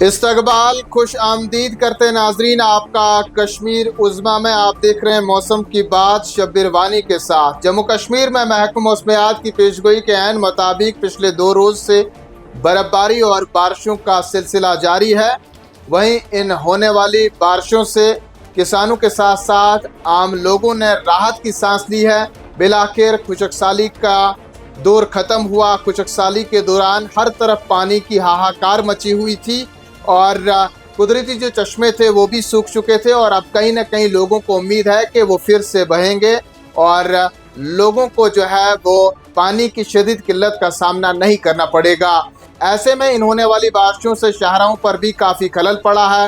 इस्तकबाल खुश आमदीद करते नाजरीन आपका कश्मीर उज़्मा में। आप देख रहे हैं मौसम की बात शब्बीर वानी के साथ। जम्मू कश्मीर में महकमा मौसमियात की पेशगोई के ऐन मुताबिक पिछले 2 रोज़ से बर्फबारी और बारिशों का सिलसिला जारी है। वहीं इन होने वाली बारिशों से किसानों के साथ साथ आम लोगों ने राहत की सांस ली है। बिलाखिर खुशकसाली का दौर ख़त्म हुआ। खुशकसाली के दौरान हर तरफ पानी की हाहाकार मची हुई थी और कुदरती जो चश्मे थे वो भी सूख चुके थे और अब कहीं ना कहीं लोगों को उम्मीद है कि वो फिर से बहेंगे और लोगों को जो है वो पानी की शदीद किल्लत का सामना नहीं करना पड़ेगा। ऐसे में इन होने वाली बारिशों से शाहराहों पर भी काफ़ी खलल पड़ा है।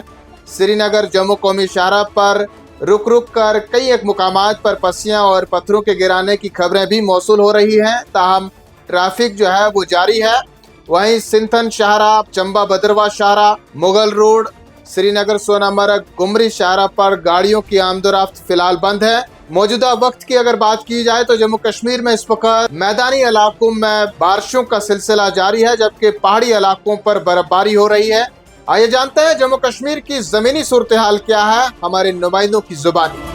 श्रीनगर जम्मू कौमी शाहराह पर रुक रुक कर कई एक मुकामात पर पस्सियाँ और पत्थरों के गिराने की खबरें भी मौसूल हो रही हैं। ताहम ट्रैफिक जो है वो जारी है। वहीं सिंथन शाहराह, चंबा भद्रवाह शाहराह, मुगल रोड, श्रीनगर सोनामर्ग, गुमरी शाहराह पर गाड़ियों की आमदोरफ्त फिलहाल बंद है। मौजूदा वक्त की अगर बात की जाए तो जम्मू कश्मीर में इस वक्त मैदानी इलाकों में बारिशों का सिलसिला जारी है, जबकि पहाड़ी इलाकों पर बर्फबारी हो रही है। आइए जानते हैं जम्मू कश्मीर की जमीनी सूरत हाल क्या है हमारे नुमाइंदों की जुबानी।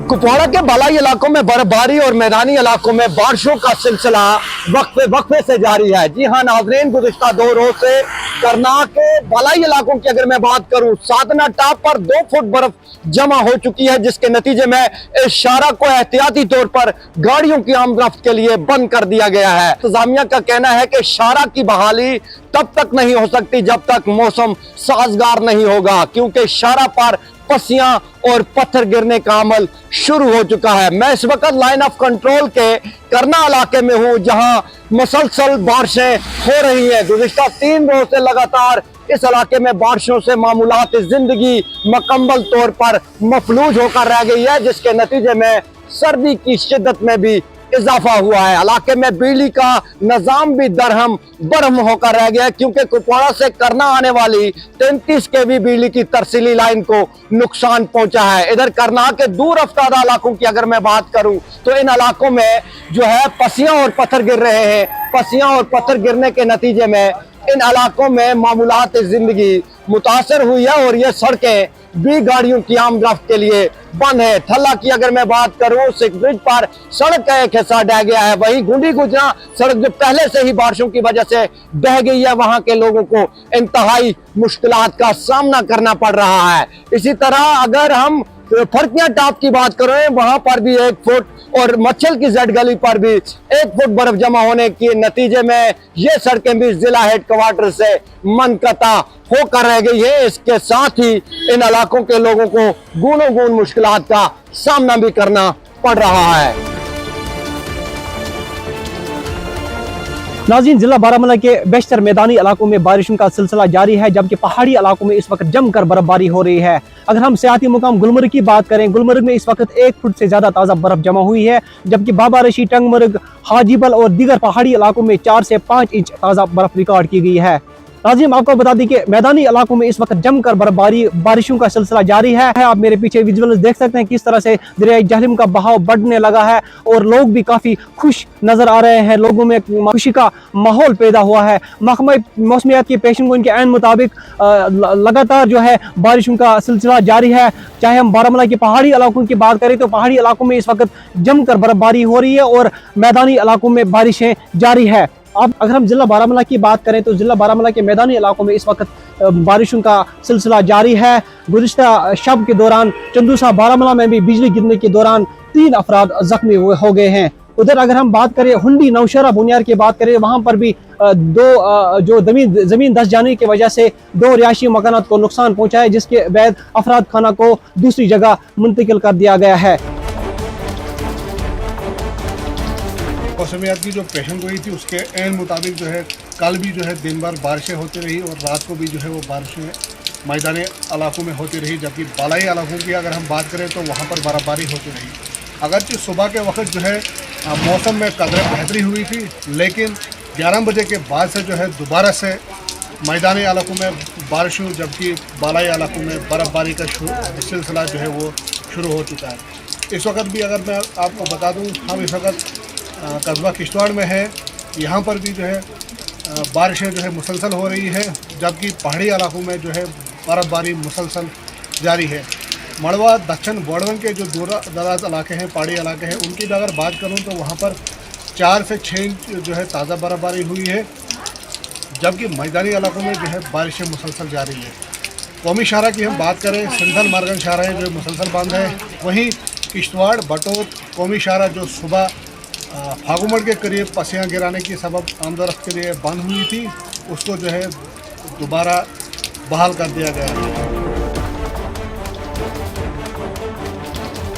कुपवाड़ा के बालाई इलाकों में बर्फबारी और मैदानी इलाकों में बारिशों का सिलसिला वक्फे से जारी है। जी हाँ नाज़रीन, गुज़िश्ता 2 रोज से करनाल के बालाई इलाकों की अगर मैं बात करूं, साधना टॉप पर 2 फुट बर्फ जमा हो चुकी है, जिसके नतीजे में इस शाहराह को एहतियाती तौर पर गाड़ियों की आमदरफ्त के लिए बंद कर दिया गया है। इंतजामिया का कहना है कि शाहराह की बहाली तब तक नहीं हो सकती जब तक मौसम साजगार नहीं होगा, क्योंकि शाहराह पर पस्सियां और पत्थर गिरने का अमल शुरू हो चुका है। मैं इस वक्त लाइन ऑफ कंट्रोल के करना इलाके में हूं, जहां मुसलसल बारिशें हो रही हैं। गुज़िश्ता 3 रोज से लगातार इस इलाके में बारिशों से मामूलात जिंदगी मुकम्मल तौर पर मफलूज होकर रह गई है, जिसके नतीजे में सर्दी की शिद्दत में भी इजाफा हुआ है। इलाके में बिजली का निजाम भी दरहम बरहम होकर रह गया है, क्योंकि कुपवाड़ा से करना आने वाली 33 केवी बिजली की तरसीली लाइन को नुकसान पहुंचा है। इधर करना के दूर अफ्तारा इलाकों की अगर मैं बात करूं तो इन इलाकों में जो है पस्सियां और पत्थर गिर रहे हैं। पस्सियां और पत्थर गिरने के नतीजे में इन इलाकों में मामूलात जिंदगी मुतासर हुई है और ये सड़कें भी गाड़ियों की आमदरफ्त के लिए बंद है। थल्ला की अगर मैं बात करूं, सिख ब्रिज पर सड़क का एक हिस्सा ढह गया है। वहीं गुंडी गुजरा सड़क जो पहले से ही बारिशों की वजह से बह गई है, वहां के लोगों को इंतहाई मुश्किलात का सामना करना पड़ रहा है। इसी तरह अगर हम फरकिया टॉप की बात करें, वहां पर भी 1 फुट और मच्छल की जेड गली पर भी 1 फुट बर्फ जमा होने के नतीजे में ये सड़कें भी जिला हेडक्वार्टर से मनकता होकर रह गई है। इसके साथ ही इन इलाकों के लोगों को गूनों गून मुश्किलात का सामना भी करना पड़ रहा है। नाज़रीन, जिला बारामूला के बेशतर मैदानी इलाकों में बारिशों का सिलसिला जारी है, जबकि पहाड़ी इलाकों में इस वक्त जमकर बर्फबारी हो रही है। अगर हम सियाती मुकाम गुलमर्ग की बात करें, गुलमर्ग में इस वक्त 1 फुट से ज्यादा ताज़ा बर्फ जमा हुई है, जबकि बाबा रशी, टंगमर्ग, हाजीबल और दीगर पहाड़ी इलाकों में 4 से 5 इंच ताज़ा बर्फ रिकॉर्ड की गई है। नाज़रीन, आपको बता दें कि मैदानी इलाकों में इस वक्त जमकर बर्फबारी बारिशों का सिलसिला जारी है। आप मेरे पीछे विजुअल्स देख सकते हैं किस तरह से दरियाई जहलम का बहाव बढ़ने लगा है और लोग भी काफ़ी खुश नज़र आ रहे हैं। लोगों में खुशी का माहौल पैदा हुआ है। महकमा मौसमियात की पेशेनगोई के ऐन मुताबिक लगातार जो है बारिशों का सिलसिला जारी है। चाहे हम बारामूला के पहाड़ी इलाकों की बात करें तो पहाड़ी इलाकों में इस वक्त जमकर बर्फबारी हो रही है और मैदानी इलाकों में बारिशें जारी है। अब अगर हम जिला बारामूला की बात करें तो जिला बारामूला के मैदानी इलाकों में इस वक्त बारिशों का सिलसिला जारी है। गुज़िश्ता शब के दौरान चंदूसा बारामूला में भी बिजली गिरने के दौरान 3 अफराद जख्मी हो गए हैं। उधर अगर हम बात करें हुंडी नौशहरा बुनियाद की बात करें, वहां पर भी जो जमीन धस जाने की वजह से 2 रिहायशी मकानात को नुकसान पहुंचा है, जिसके बाद अफराद खाना को दूसरी जगह मुंतकिल कर दिया गया है। मौसमियात की जो पेशन गोई थी उसके ऐन मुताबिक जो है कल भी जो है दिन भर बारिशें होती रही और रात को भी जो है वो बारिशें मैदानी इलाकों में होती रही, जबकि बालाई इलाकों की अगर हम बात करें तो वहाँ पर बर्फबारी होती रही। अगरचि सुबह के वक्त जो है मौसम में कदर बेहतरी हुई थी, लेकिन 11 बजे के बाद से जो है दोबारा से मैदानी इलाकों में बारिश हुई, जबकि बालाई इलाकों में बर्फबारी का सिलसिला जो है वो शुरू हो चुका है। इस वक्त भी अगर मैं आपको बता दूं, हम इस वक्त कस्बा किश्तवाड़ में है। यहाँ पर भी जो है बारिशें जो है मुसलसल हो रही है, जबकि पहाड़ी इलाकों में जो है बर्फ़बारी मुसलसल जारी है। मड़वा दक्षिण बोड़वन के जो दूर दराज इलाके हैं, पहाड़ी इलाके हैं, उनकी भी अगर बात करूँ तो वहाँ पर 4 से 6 इंच जो है ताज़ा बर्फ़बारी हुई है, जबकि मैदानी इलाकों में जो है बारिशें मुसलसल जारी है। कौमी शाहरा की हम बात करें, सिंधल मारगन शाहरा है जो मुसलसल बंद है। वहीं किश्तवाड़ बटोत कौमी शाहरा जो सुबह फागुमड़ के करीब पसियाँ गिराने की सबब आमदोरफ्त के लिए बंद हुई थी, उसको जो है दोबारा बहाल कर दिया गया है।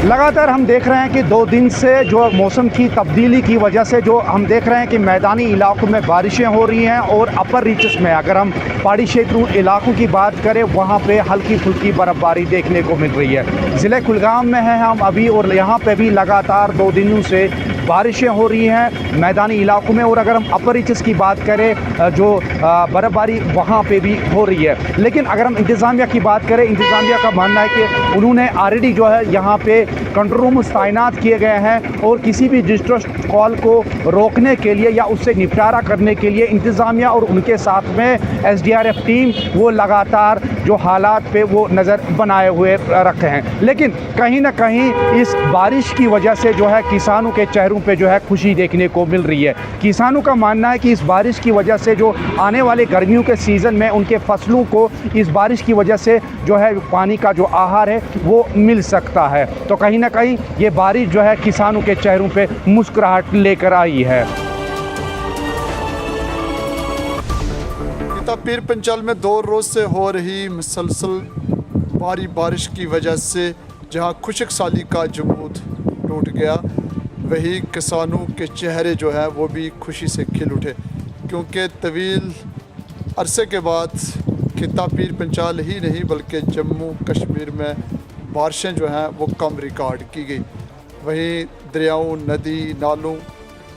लगातार हम देख रहे हैं कि 2 दिन से जो मौसम की तब्दीली की वजह से जो हम देख रहे हैं कि मैदानी इलाकों में बारिशें हो रही हैं और अपर रीचेस में अगर हम पहाड़ी क्षेत्रों इलाकों की बात करें, वहाँ पे हल्की फुल्की बर्फ़बारी देखने को मिल रही है। ज़िले कुलगाम में हैं हम अभी और यहाँ पे भी लगातार 2 दिनों से बारिशें हो रही हैं मैदानी इलाकों में। और अगर हम अपर रीचेस की बात करें, जो बर्फ़बारी वहाँ पे भी हो रही है। लेकिन अगर हम इंतज़ामिया की बात करें, इंतज़ामिया का मानना है कि उन्होंने ऑलरेडी जो है यहाँ पे कंट्रोल रूम तैनात किए गए हैं और किसी भी डिस्ट्रेस कॉल को रोकने के लिए या उससे निपटारा करने के लिए इंतज़ामिया और उनके साथ में SDRF टीम वो लगातार जो हालात पे वो नज़र बनाए हुए रखे हैं। लेकिन कहीं ना कहीं इस बारिश की वजह से जो है किसानों के चेहरों पे जो है खुशी देखने को मिल रही है। किसानों का मानना है कि इस बारिश की वजह से जो आने वाले गर्मियों के सीज़न में उनके फसलों को इस बारिश की वजह से जो है पानी का जो आहार है वो मिल सकता है। तो कहीं ना कहीं ये बारिश जो है किसानों के चेहरों पे मुस्कुराहट लेकर आई है। पीर पंचाल में 2 रोज़ से हो रही मुसलसल भारी बारिश की वजह से जहां खुशक साली का जमूद टूट गया, वही किसानों के चेहरे जो है वो भी खुशी से खिल उठे, क्योंकि तवील अरसे के बाद खिता पीर पंचाल ही नहीं बल्कि जम्मू कश्मीर में बारिशें जो हैं वो कम रिकॉर्ड की गई। वहीं दरियाओं, नदी, नालों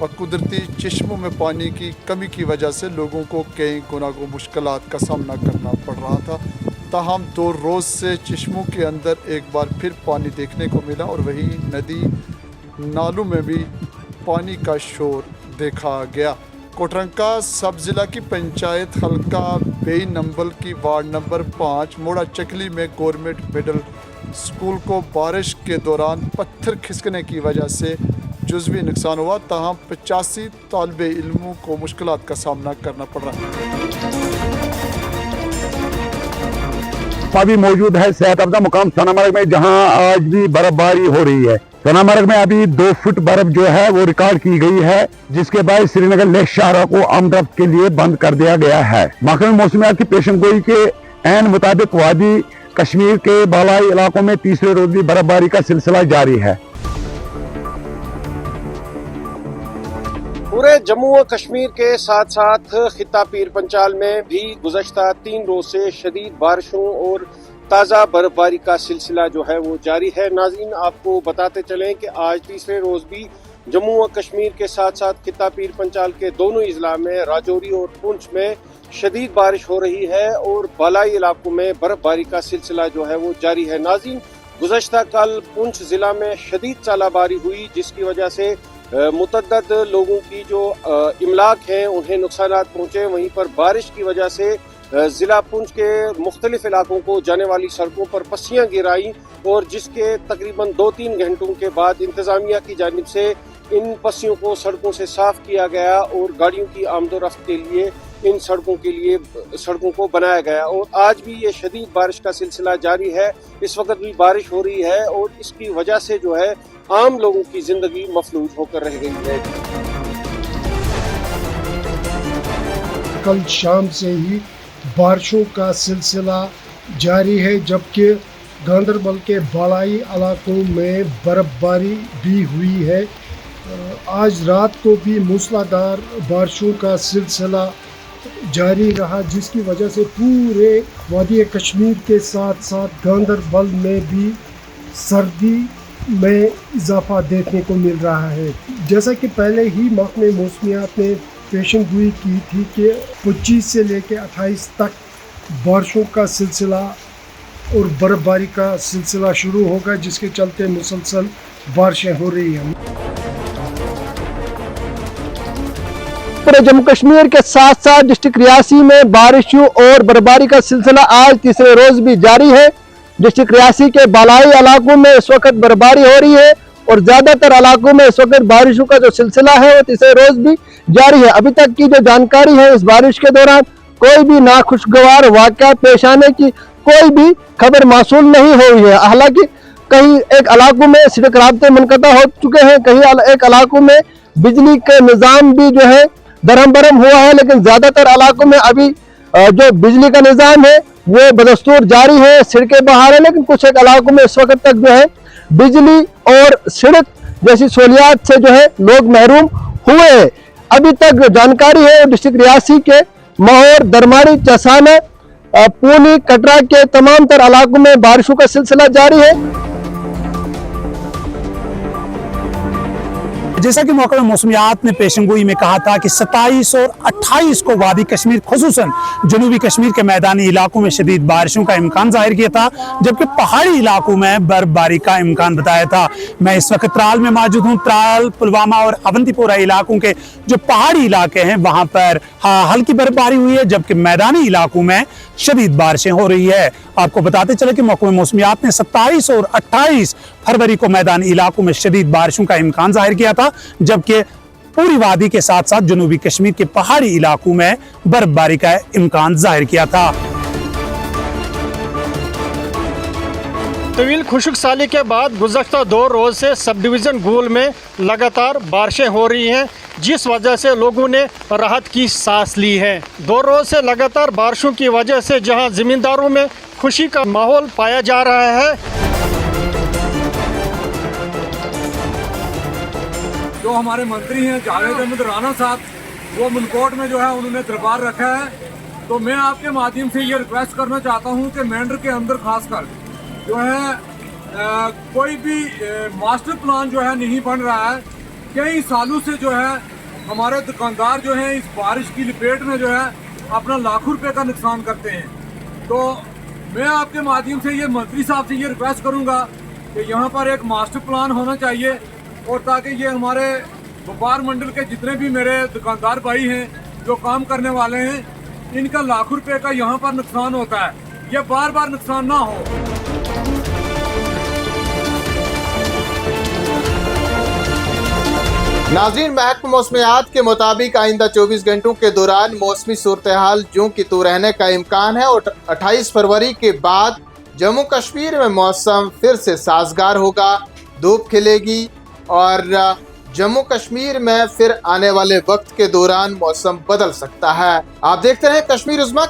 व कुदरती चश्मों में पानी की कमी की वजह से लोगों को कई गुना को मुश्किलात का सामना करना पड़ रहा था। ताहम 2 रोज़ से चश्मों के अंदर एक बार फिर पानी देखने को मिला और वहीं नदी नालों में भी पानी का शोर देखा गया। कोटरंका सब ज़िला की पंचायत हल्का बेई नंबल की वार्ड नंबर 5 मोड़ा चकली में गवर्नमेंट मिडल स्कूल को बारिश के दौरान पत्थर खिसकने की वजह से जुज़वी नुकसान हुआ। ताहम 85 तालिबे इल्मों को मुश्किलात का सामना करना पड़ रहा है। अभी मौजूद है सेहत अफजा मुकाम सोनामर्ग में, जहां आज भी बर्फबारी हो रही है। सोनामर्ग में अभी 2 फुट बर्फ जो है वो रिकॉर्ड की गई है, जिसके बाद श्रीनगर लेक शाहरा को आमदरफ्त के लिए बंद कर दिया गया है। महकमे मौसमियात की पेशनगोई के ऐन मुताबिक वादी कश्मीर के बालाई इलाकों में तीसरे रोज भी बर्फबारी का सिलसिला जारी है। पूरे जम्मू व कश्मीर के साथ साथ खिता पीर पंचाल में भी गुज़श्ता 3 रोज से शदीद बारिशों और ताज़ा बर्फबारी का सिलसिला जो है वो जारी है। नाज़रीन, आपको बताते चलें कि आज तीसरे रोज भी जम्मू व कश्मीर के साथ साथ खिता पीर पंचाल के दोनों अजला में राजौरी और पुंछ में शदीद बारिश हो रही है और बालाई इलाकों में बर्फबारी का सिलसिला जो है वो जारी है। नाज़रीन, गुज़श्ता कल पुंछ ज़िला में शदीद चालाबारी हुई, जिसकी वजह से मुतअद्दिद लोगों की जो इमलाक हैं उन्हें नुकसानात पहुँचे। वहीं पर बारिश की वजह से ज़िला पुंछ के मुख्तलिफ इलाकों को जाने वाली सड़कों पर पस्सियाँ गिराई और जिसके तकरीबन 2-3 घंटों के बाद इंतज़ामिया की जानिब से इन पस्सियों को सड़कों से साफ किया गया और गाड़ियों की आमदोरफ्त के लिए इन सड़कों को बनाया गया। और आज भी ये शदीद बारिश का सिलसिला जारी है। इस वक्त भी बारिश हो रही है और इसकी वजह से जो है आम लोगों की जिंदगी मफलूज होकर रह गई है। कल शाम से ही बारिशों का सिलसिला जारी है, जबकि गांदरबल के बालाई इलाकों में बर्फबारी भी हुई है। आज रात को भी मूसलाधार बारिशों का सिलसिला जारी रहा, जिसकी वजह से पूरे वादी कश्मीर के साथ साथ गांदरबल में भी सर्दी में इजाफा देखने को मिल रहा है। जैसा कि पहले ही महकमे मौसमियात ने पेशन गोई की थी कि 25 से लेकर 28 तक बारिशों का सिलसिला और बर्फबारी का सिलसिला शुरू होगा, जिसके चलते मुसलसल बारिशें हो रही हैं। पूरे जम्मू कश्मीर के साथ साथ डिस्ट्रिक्ट रियासी में बारिशों और बर्फबारी का सिलसिला आज तीसरे रोज भी जारी है। डिस्ट्रिक्ट रियासी के बालाई इलाकों में इस वक्त बर्फबारी हो रही है और ज्यादातर इलाकों में इस वक्त बारिशों का जो सिलसिला है वो तीसरे रोज भी जारी है। अभी तक की जो जानकारी है, इस बारिश के दौरान कोई भी नाखुशगवार वाकया पेश आने की कोई भी खबर मासूल नहीं हुई है। हालांकि कहीं एक इलाकों में सड़क राब्ते मुनक़ता हो चुके हैं, कहीं एक इलाकों में बिजली के निज़ाम भी जो है दरहम बरहम हुआ है, लेकिन ज्यादातर इलाकों में अभी जो बिजली का निज़ाम है वो बदस्तूर जारी है, सड़कें बहाल है। लेकिन कुछ एक इलाकों में इस वक्त तक जो है बिजली और सड़क जैसी सहूलियात से जो है लोग महरूम हुए हैं। अभी तक जो जानकारी है डिस्ट्रिक्ट रियासी के माहौर, दरमाड़ी, चसाना, पूनी, कटरा के तमाम तर इलाकों में बारिशों का सिलसिला जारी है। जैसा कि महकमा मौसमियात ने पेशनगोई में कहा था कि 27 और 28 को वादी कश्मीर खुसूसन जनूबी कश्मीर के मैदानी इलाकों में शदीद बारिशों का इम्कान जाहिर किया था, जबकि पहाड़ी इलाकों में बर्फबारी का इम्कान बताया था। मैं इस वक्त त्राल में मौजूद हूँ। त्राल, पुलवामा और अवंतीपोरा इलाकों के जो पहाड़ी इलाके हैं वहां पर हल्की बर्फबारी हुई है, जबकि मैदानी इलाकों में शदीद बारिशें हो रही है। आपको बताते चले कि महकमा मौसमियात ने 27 और 28 फरवरी को मैदानी इलाकों में शदीद बारिशों का इम्कान जाहिर किया था, जबकि पूरी वादी के साथ साथ जनूबी कश्मीर के पहाड़ी इलाकों में बर्फबारी का इम्कान जाहिर किया था। तवील खुशक साली के बाद गुज़श्ता 2 रोज़ से सब डिवीज़न गूल में लगातार बारिशें हो रही हैं, जिस वजह से लोगों ने राहत की सांस ली है। 2 रोज़ से लगातार बारिशों की वजह से जहां ज़मींदारों में खुशी का माहौल पाया जा रहा है। जो हमारे मंत्री हैं जावेद अहमद राना साहब, वो मुनकोट में जो है उन्होंने दरबार रखा है, तो मैं आपके माध्यम से ये रिक्वेस्ट करना चाहता हूँ कि मेंढर के अंदर खासकर जो है कोई भी मास्टर प्लान जो है नहीं बन रहा है। कई सालों से जो है हमारे दुकानदार जो हैं इस बारिश की लपेट में जो है अपना लाखों रुपए का नुकसान करते हैं। तो मैं आपके माध्यम से ये मंत्री साहब से ये रिक्वेस्ट करूँगा कि यहाँ पर एक मास्टर प्लान होना चाहिए, और ताकि ये हमारे व्यापार मंडल के जितने भी मेरे दुकानदार भाई हैं जो काम करने वाले हैं, इनका लाखों रुपए का यहाँ पर नुकसान होता है, ये बार बार नुकसान ना हो। नाज़रीन, महकमा मौसमियात के मुताबिक आइंदा 24 घंटों के दौरान मौसमी सूरत हाल यूं की तो रहने का इम्कान है और 28 फरवरी के बाद जम्मू कश्मीर में मौसम फिर से साजगार होगा, धूप खिलेगी और जम्मू कश्मीर में फिर आने वाले वक्त के दौरान मौसम बदल सकता है। आप देखते रहे कश्मीर उज़्मा।